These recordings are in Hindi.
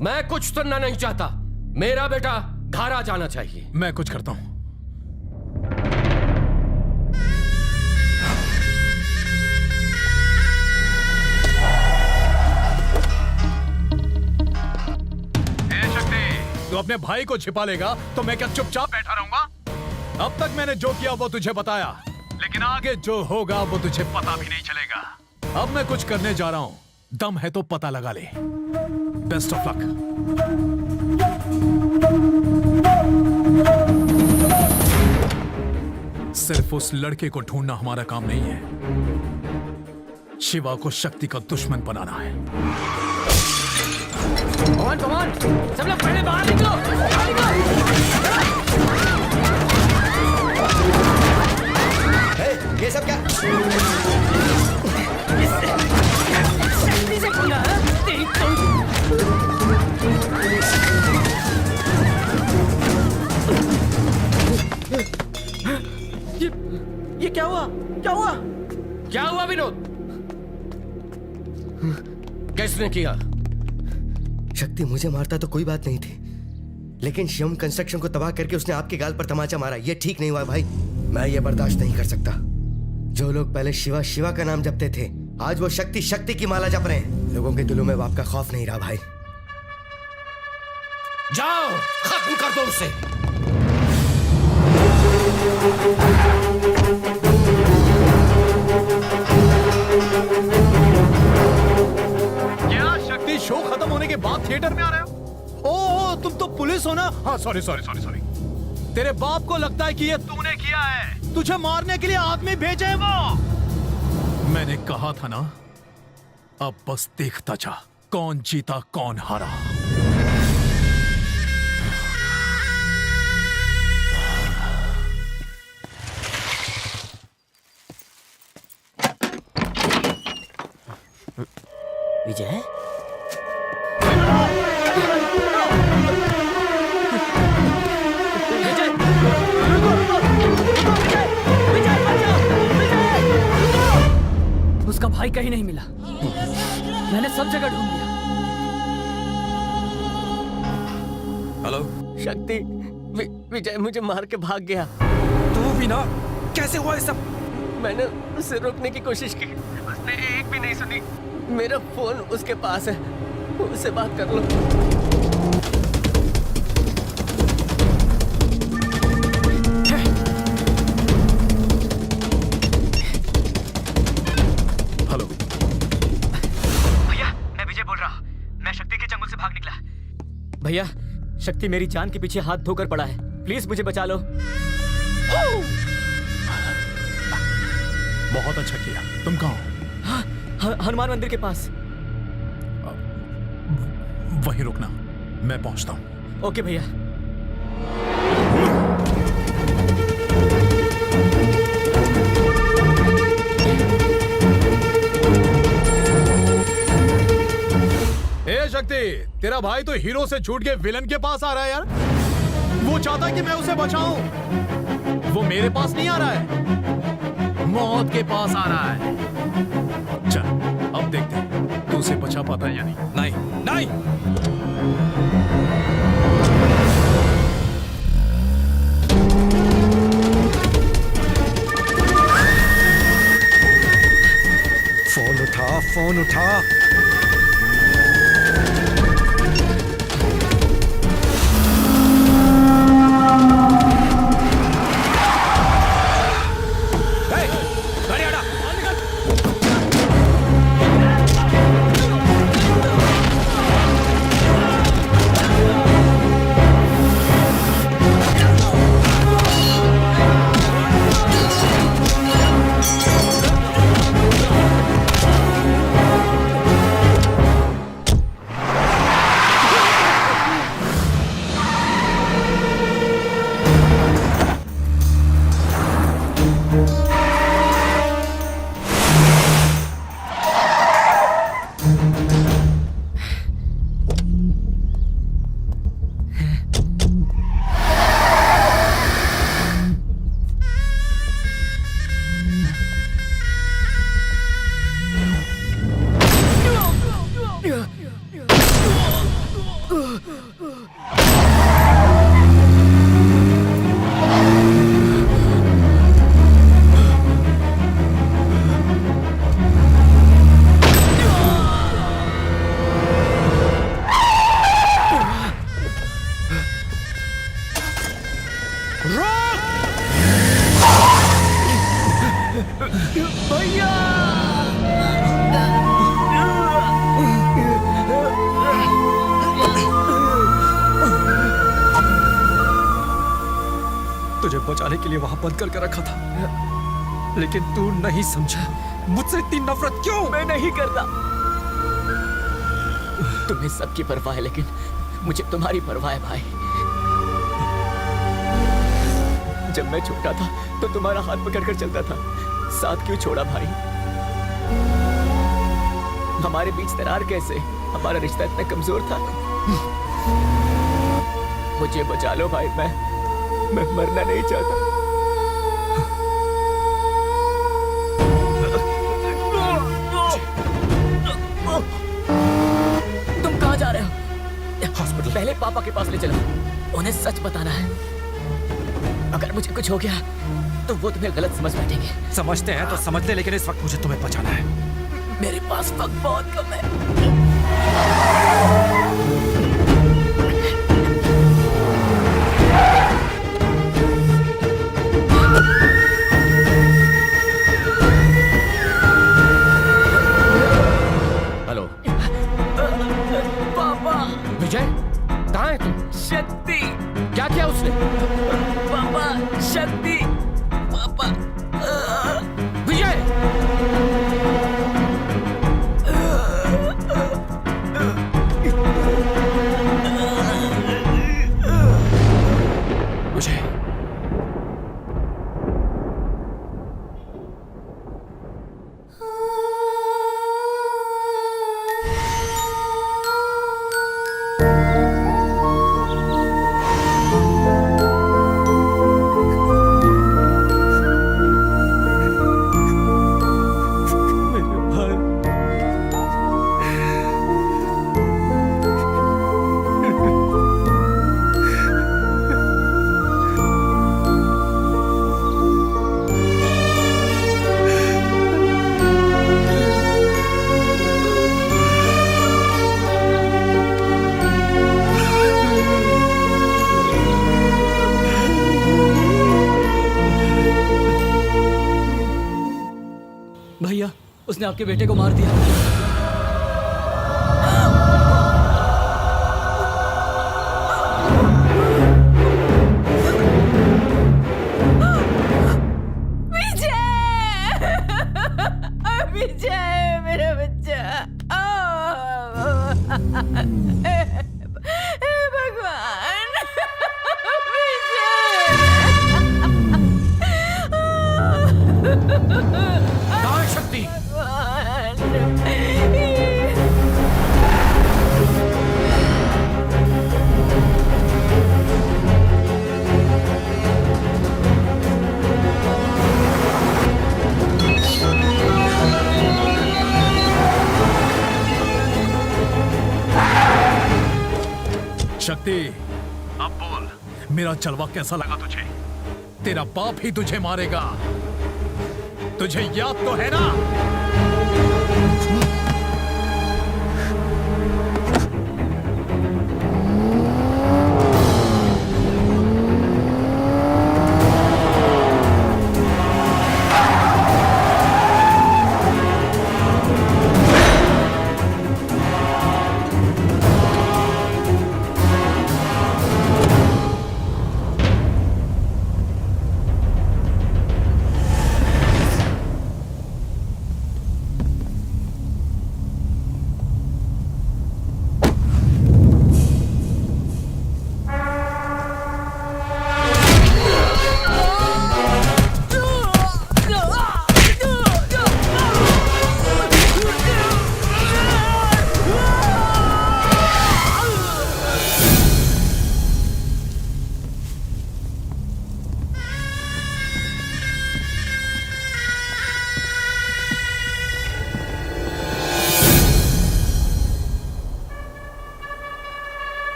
मैं कुछ सुनना नहीं चाहता। मेरा बेटा घर आ जाना चाहिए। मैं कुछ करता हूं। तू अपने भाई को छिपा लेगा तो मैं क्या चुपचाप बैठा रहूंगा? अब तक मैंने जो किया वो तुझे बताया, लेकिन आगे जो होगा वो तुझे पता भी नहीं चलेगा। अब मैं कुछ करने जा रहा हूं, दम है तो पता लगा ले। Best of luck. सिर्फ उस लड़के को ढूंढना हमारा काम नहीं है, शिवा को शक्ति का दुश्मन बनाना है। कमान कमान, सब लोग पहले बाहर निकलो, बाहर निकलो। ये सब क्या? शक्ति से पंगा है? तेरी तो ये क्या हुआ? क्या हुआ? क्या हुआ विनोद? किसने किया? शक्ति मुझे मारता तो कोई बात नहीं थी, लेकिन शिवम कंस्ट्रक्शन को तबाह करके उसने आपके गाल पर तमाचा मारा। ये ठीक नहीं हुआ भाई। मैं ये बर्दाश्त नहीं कर सकता। जो लोग पहले शिवा शिवा का नाम जपते थे, आज वो शक्ति शक्ति की माला जप रहे हैं। लोगों के दिलों में बाप का खौफ नहीं रहा भाई। जाओ, खत्म कर दो उसे। क्या शक्ति शो खत्म होने के बाद थिएटर में आ रहे हो? ओह, तुम तो पुलिस हो ना? हाँ, सॉरी। तेरे बाप को लगता है कि ये तूने किया है, तुझे मारने के लिए आदमी भेजे वो। मैंने कहा था ना, अब बस देखता जा कौन जीता कौन हारा। विजय, उसका भाई कहीं नहीं मिला। मैंने सब जगह ढूंढ लिया। हेलो शक्ति, विजय मुझे मार के भाग गया। तू भी ना, कैसे हुआ ये सब? मैंने उसे रोकने की कोशिश की, उसने एक भी नहीं सुनी। मेरा फोन उसके पास है, उससे बात कर लो। हेलो भैया, मैं विजय बोल रहा हूँ। मैं शक्ति के जंगल से भाग निकला। भैया, शक्ति मेरी जान के पीछे हाथ धोकर पड़ा है। प्लीज मुझे बचा लो। बहुत अच्छा किया। तुम कहाँ हो? हनुमान मंदिर के पास। वहीं रुकना, मैं पहुंचता हूं। ओके भैया। ए शक्ति, तेरा भाई तो हीरो से छूट के विलन के पास आ रहा है यार। वो चाहता कि मैं उसे बचाऊं। वो मेरे पास नहीं आ रहा है, मौत के पास आ रहा है। चल, अब देखते हैं तू उसे बचा पाता है या नहीं। नहीं। फोन उठा। तुझे बचाने के लिए वहां बंद करके रखा था, लेकिन तू नहीं समझा। मुझसे इतनी नफरत क्यों? मैं नहीं करता। तुम्हें सबकी परवाह है, लेकिन मुझे तुम्हारी परवाह है भाई। जब मैं छोटा था तो तुम्हारा हाथ पकड़कर चलता था, साथ क्यों छोड़ा भाई? हमारे बीच दरार कैसे? हमारा रिश्ता इतना कमजोर था। मुझे बचा लो भाई, मैं मरना नहीं चाहता। तुम कहाँ जा रहे हो? हॉस्पिटल। पहले पापा के पास ले चलो, उन्हें सच बताना है। अगर मुझे कुछ हो गया तो वो तुम्हें गलत समझ बैठेंगे। समझते हैं तो समझ ले, लेकिन इस वक्त मुझे तुम्हें बचाना है। मेरे पास वक्त बहुत कम है। हेलो पापा। विजय, कहाँ है तुम? शक्ति। क्या किया उसने? पापा, शक्ति। पापा। विजय! मुझे भैया, उसने आपके बेटे को मार दिया। विजय, मेरा बच्चा। हे भगवान, कहाँ है शक्ति? शक्ति, अब बोल, मेरा जलवा कैसा लगा तुझे? तेरा बाप ही तुझे मारेगा, तुझे याद तो है ना?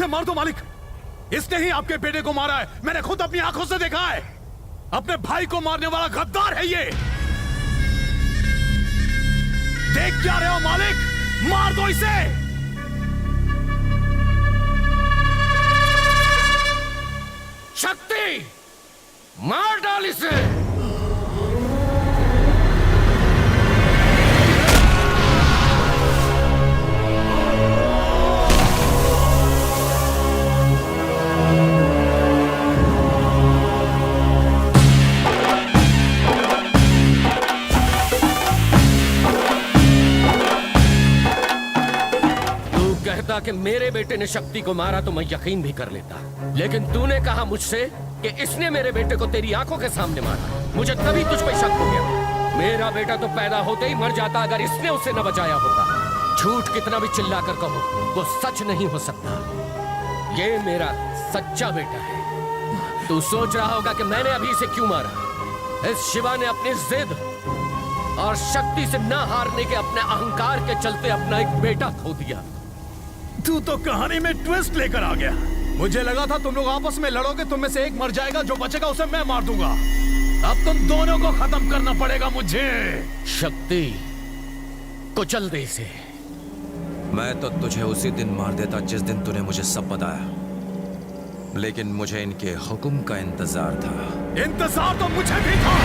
इसे मार दो मालिक। इसने ही आपके बेटे को मारा है, मैंने खुद अपनी आंखों से देखा है। अपने भाई को मारने वाला गद्दार है ये। देख क्या रहे हो मालिक, मार दो इसे। शक्ति, मार डाल इसे। कहता कि मेरे बेटे ने शक्ति को मारा तो मैं यकीन भी कर लेता, लेकिन तूने कहा मुझसे कि इसने मेरे बेटे को तेरी आंखों के सामने मारा। मुझे तभी तुझ पर शक हो गया। मेरा बेटा तो पैदा होते ही मर जाता अगर इसने उसे न बचाया होता। झूठ कितना भी चिल्लाकर कहो, वो सच नहीं हो सकता। ये मेरा सच्चा बेटा है। तू सोच रहा होगा कि मैंने अभी इसे क्यों मारा। इस शिवा ने अपनी जिद और शक्ति से न हारने के अपने अहंकार के चलते अपना एक बेटा खो दिया। तू तो कहानी में ट्विस्ट लेकर आ गया। मुझे लगा था तुम लोग आपस में लड़ोगे, तुम में से एक मर जाएगा, जो बचेगा उसे मैं मार दूंगा। अब तुम दोनों को खत्म करना पड़ेगा मुझे। शक्ति, कुचल दे इसे। मैं तो तुझे उसी दिन मार देता जिस दिन तूने मुझे सब बताया, लेकिन मुझे इनके हुक्म का इंतजार था। इंतजार तो मुझे भी था।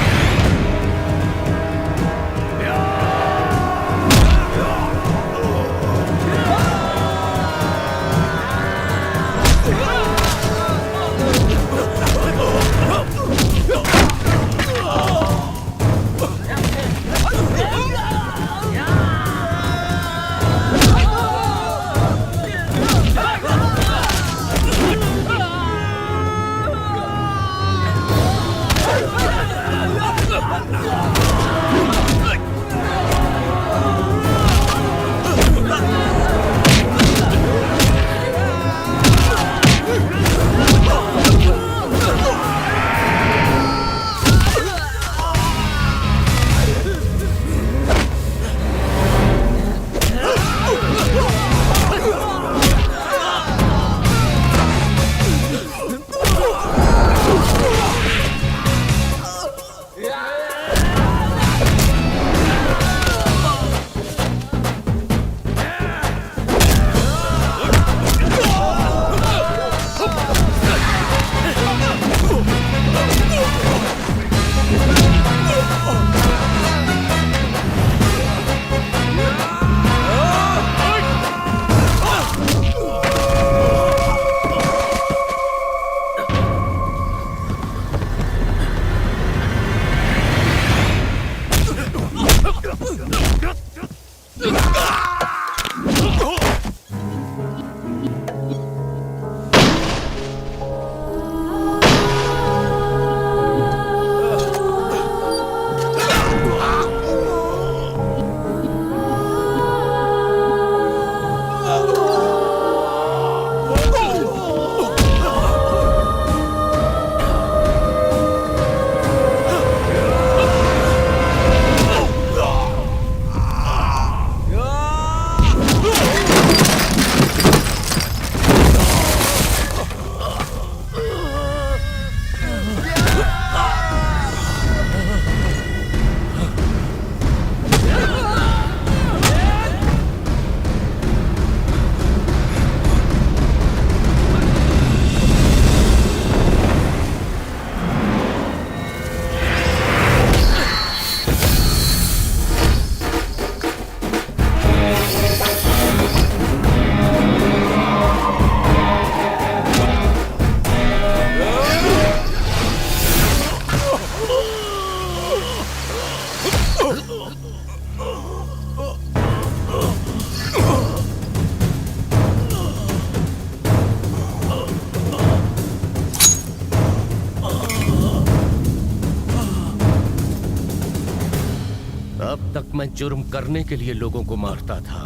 मैं जुर्म करने के लिए लोगों को मारता था,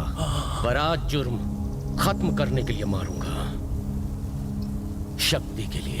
पर आज जुर्म खत्म करने के लिए मारूंगा, शक्ति के लिए।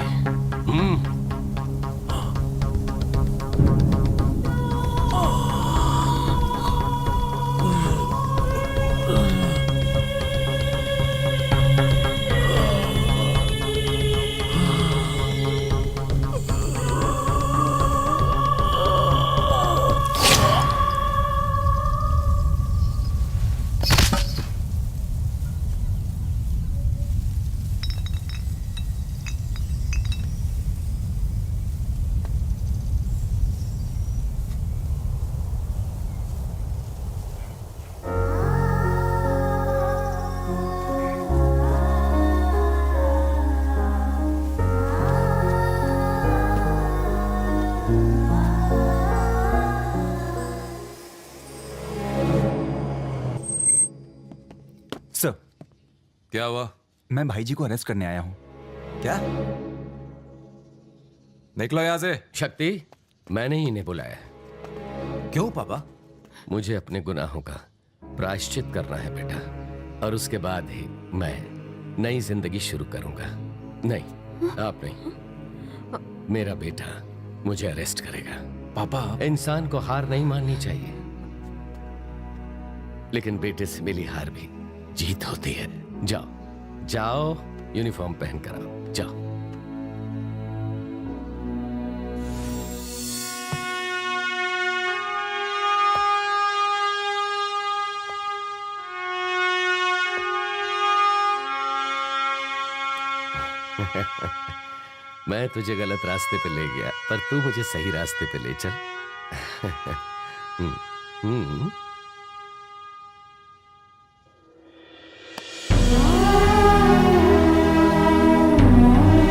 क्या हुआ? मैं भाई जी को अरेस्ट करने आया हूँ। क्या? निकलो यहां से। शक्ति, मैंने ही इन्हें बुलाया। क्यों पापा? मुझे अपने गुनाहों का प्रायश्चित करना है बेटा, और उसके बाद ही मैं नई जिंदगी शुरू करूंगा। नहीं, आप नहीं, मेरा बेटा मुझे अरेस्ट करेगा। पापा इंसान को हार नहीं माननी चाहिए, लेकिन बेटे से मिली हार भी जीत होती है। जाओ जाओ, यूनिफॉर्म पहन कर आओ, जाओ। मैं तुझे गलत रास्ते पे ले गया, पर तू मुझे सही रास्ते पे ले चल।